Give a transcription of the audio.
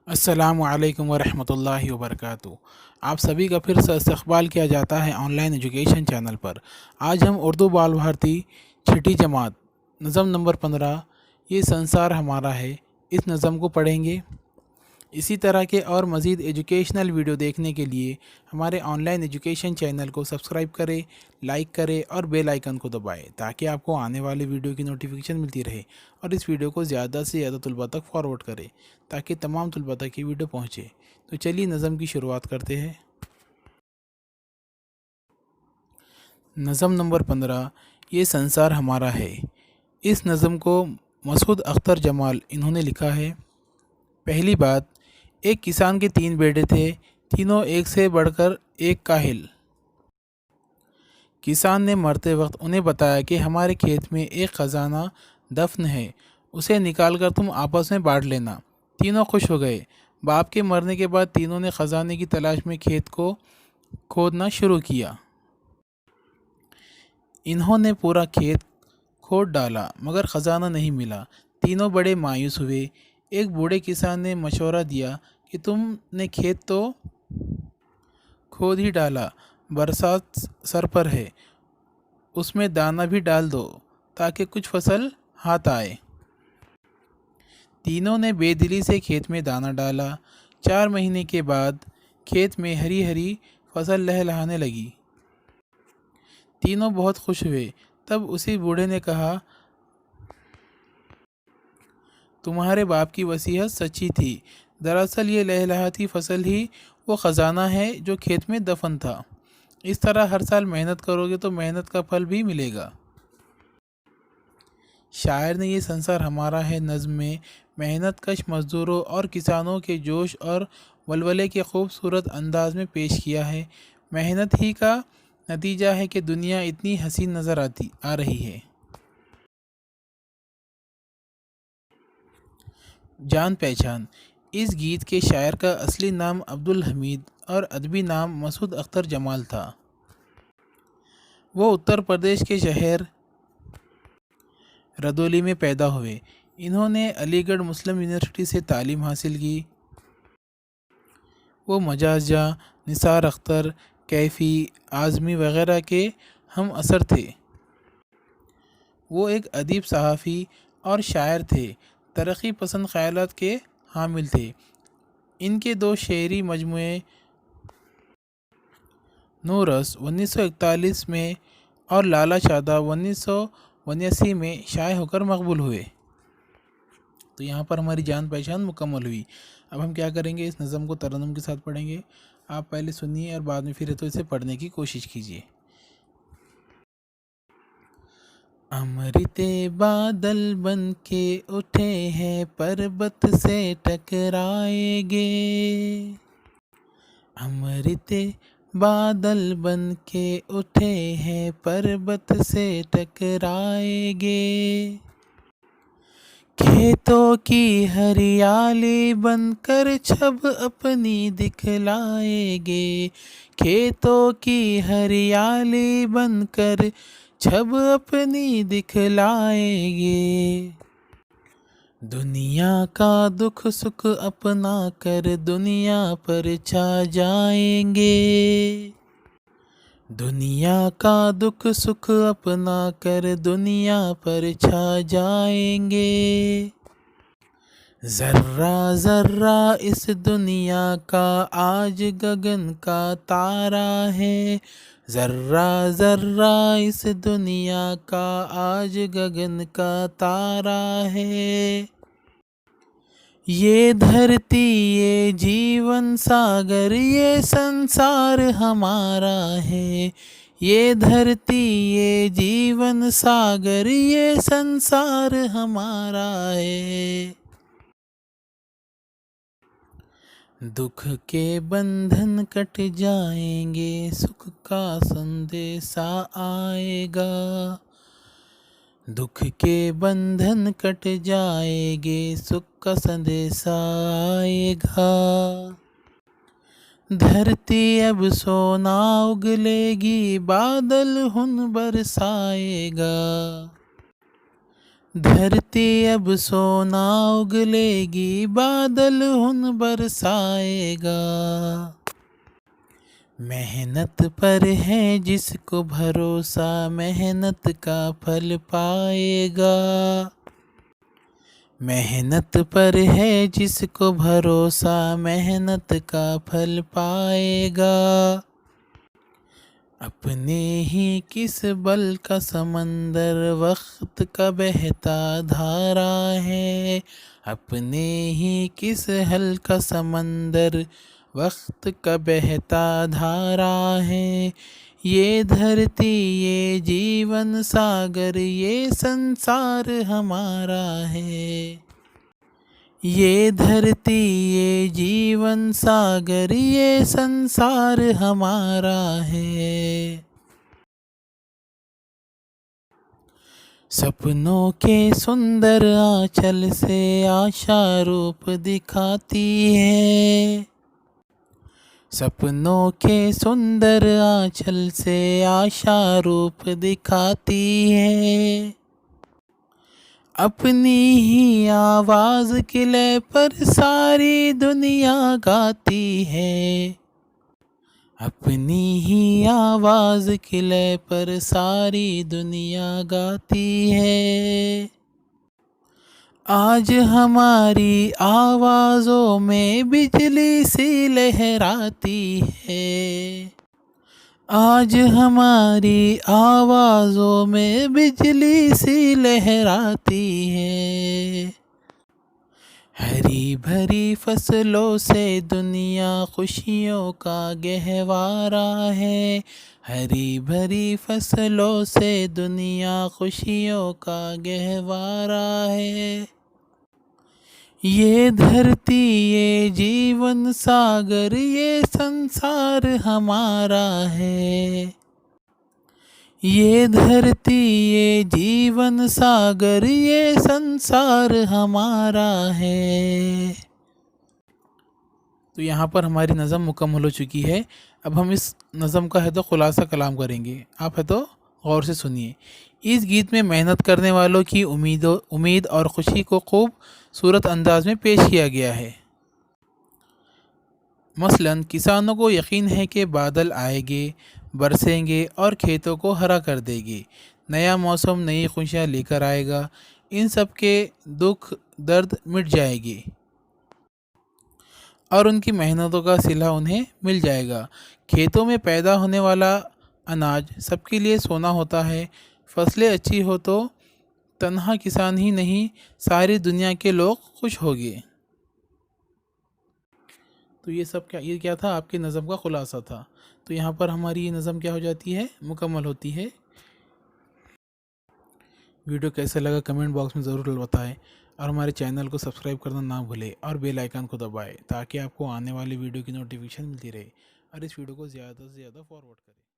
अस्सलामु अलैकुम वरहमतुल्लाहि वबरकातुहू। आप सभी का फिर से इस्तक़बाल किया जाता है ऑनलाइन एजुकेशन चैनल पर। आज हम उर्दू बाल भारती छठी जमात नज़म नंबर 15 ये संसार हमारा है इस नज़म को पढ़ेंगे। इसी तरह के और मज़ीद एजुकेशनल वीडियो देखने के लिए हमारे ऑनलाइन एजुकेशन चैनल को सब्सक्राइब करें, लाइक करें और बेल आइकन को दबाएं ताकि आपको आने वाले वीडियो की नोटिफिकेशन मिलती रहे। और इस वीडियो को ज़्यादा से ज़्यादा तलबा तक फॉरवर्ड करें ताकि तमाम तलबा तक ये वीडियो पहुँचे। तो चलिए नज़म की शुरुआत करते हैं। नज़म नंबर 15 ये संसार हमारा है। इस नज़म को मसूद अख्तर जमाल इन्होंने लिखा है। पहली बात, एक किसान के 3 बेटे थे, तीनों एक से बढ़कर एक काहिल। किसान ने मरते वक्त उन्हें बताया कि हमारे खेत में एक ख़जाना दफन है, उसे निकाल कर तुम आपस में बांट लेना। तीनों खुश हो गए। बाप के मरने के बाद तीनों ने ख़जाने की तलाश में खेत को खोदना शुरू किया। इन्होंने पूरा खेत खोद डाला मगर ख़जाना नहीं मिला। तीनों बड़े मायूस हुए। एक बूढ़े किसान ने मशवरा दिया कि तुमने खेत तो खोद ही डाला, बरसात सर पर है, उसमें दाना भी डाल दो ताकि कुछ फसल हाथ आए। तीनों ने बेदिली से खेत में दाना डाला। 4 महीने के बाद खेत में हरी हरी फसल लहलहाने लगी। तीनों बहुत खुश हुए। तब उसी बूढ़े ने कहा, तुम्हारे बाप की वसीयत सच्ची थी। दरअसल ये लहलहाती फसल ही वो ख़जाना है जो खेत में दफन था। इस तरह हर साल मेहनत करोगे तो मेहनत का फल भी मिलेगा। शायर ने ये संसार हमारा है नज़्म में मेहनत कश मज़दूरों और किसानों के जोश और वलवले के खूबसूरत अंदाज में पेश किया है। मेहनत ही का नतीजा है कि दुनिया इतनी हसीन नज़र आ रही है। जान पहचान, इस गीत के शायर का असली नाम अब्दुल हमीद और अदबी नाम मसूद अख्तर जमाल था। वो उत्तर प्रदेश के शहर रदौली में पैदा हुए। इन्होंने अलीगढ़ मुस्लिम यूनिवर्सिटी से तालीम हासिल की। वो मजाजा, निसार अख्तर, कैफ़ी, आज़मी वग़ैरह के हम असर थे। वो एक अदीब सहाफ़ी और शायर थे। तरक्की पसंद ख़यालात के हामिल थे। इनके 2 शेरी मजमूए नूरस 1941 में और लाला शादा 1979 में शाये होकर मकबूल हुए। तो यहाँ पर हमारी जान पहचान मुकम्मल हुई। अब हम क्या करेंगे, इस नज़म को तरन्नुम के साथ पढ़ेंगे। आप पहले सुनिए और बाद में फिर तो इसे पढ़ने की कोशिश कीजिए। अमृत बादल बन के उठे हैं पर्वत से टकराएंगे। अमृत बादल बन के उठे हैं पर्वत से टकराएंगे। खेतों की हरियाली बनकर छब अपनी दिखलाएंगे। खेतों की हरियाली बनकर छब अपनी दिखलाएंगे। दुनिया का दुख सुख अपना कर दुनिया पर छा जाएंगे। दुनिया का दुख सुख अपना कर दुनिया पर छा जाएंगे। ज़र्रा ज़र्रा इस दुनिया का आज गगन का तारा है। ज़र्रा ज़र्रा इस दुनिया का आज गगन का तारा है। ये धरती ये जीवन सागर ये संसार हमारा है। ये धरती ये जीवन सागर ये संसार हमारा है। दुख के बंधन कट जाएंगे सुख का संदेशा आएगा। दुख के बंधन कट जाएंगे सुख का संदेशा आएगा। धरती अब सोना उगलेगी बादल हुन बरसाएगा। धरती अब सोना उगलेगी, बादल हुन बरसाएगा। मेहनत पर है जिसको भरोसा, मेहनत का फल पाएगा। मेहनत पर है जिसको भरोसा, मेहनत का फल पाएगा। अपने ही किस बल का समंदर, वक्त का बहता धारा है। अपने ही किस हल का समंदर, वक्त का बहता धारा है। ये धरती ये जीवन सागर, ये संसार हमारा है। ये धरती ये जीवन सागर, ये संसार हमारा है। सपनों के सुंदर आंचल से आशा रूप दिखाती है। सपनों के सुंदर आंचल से आशा रूप दिखाती है। अपनी ही आवाज़ के लय पर सारी दुनिया गाती है। अपनी ही आवाज़ के लय पर सारी दुनिया गाती है। आज हमारी आवाज़ों में बिजली सी लहराती है। आज हमारी आवाज़ों में बिजली सी लहराती है। हरी भरी फसलों से दुनिया खुशियों का गहवारा है। हरी भरी फसलों से दुनिया खुशियों का गहवारा है। ये धरती ये जीवन सागर, ये संसार हमारा है। ये धरती ये जीवन सागर, ये संसार हमारा है। तो यहाँ पर हमारी नज़म मुकम्मल हो चुकी है। अब हम इस नज़म का है तो खुलासा कलाम करेंगे। आप है तो गौर से सुनिए। इस गीत में मेहनत करने वालों की उम्मीद और खुशी को खूब सूरत अंदाज में पेश किया गया है। मसलन किसानों को यकीन है कि बादल आएंगे, बरसेंगे और खेतों को हरा कर देंगे। नया मौसम नई खुशियाँ लेकर आएगा। इन सब के दुख दर्द मिट जाएगी और उनकी मेहनतों का सिला उन्हें मिल जाएगा। खेतों में पैदा होने वाला अनाज सबके लिए सोना होता है। फसलें अच्छी हो तो तन्हा किसान ही नहीं, सारी दुनिया के लोग खुश होंगे। तो ये क्या था, आपकी नज़म का खुलासा था। तो यहाँ पर हमारी ये नज़म क्या हो जाती है, मुकम्मल होती है। वीडियो कैसा लगा कमेंट बॉक्स में ज़रूर बताएं और हमारे चैनल को सब्सक्राइब करना ना भूलें और बेल आइकन को दबाएं ताकि आपको आने वाली वीडियो की नोटिफिकेशन मिलती रहे और इस वीडियो को ज़्यादा से ज़्यादा फॉरवर्ड करें।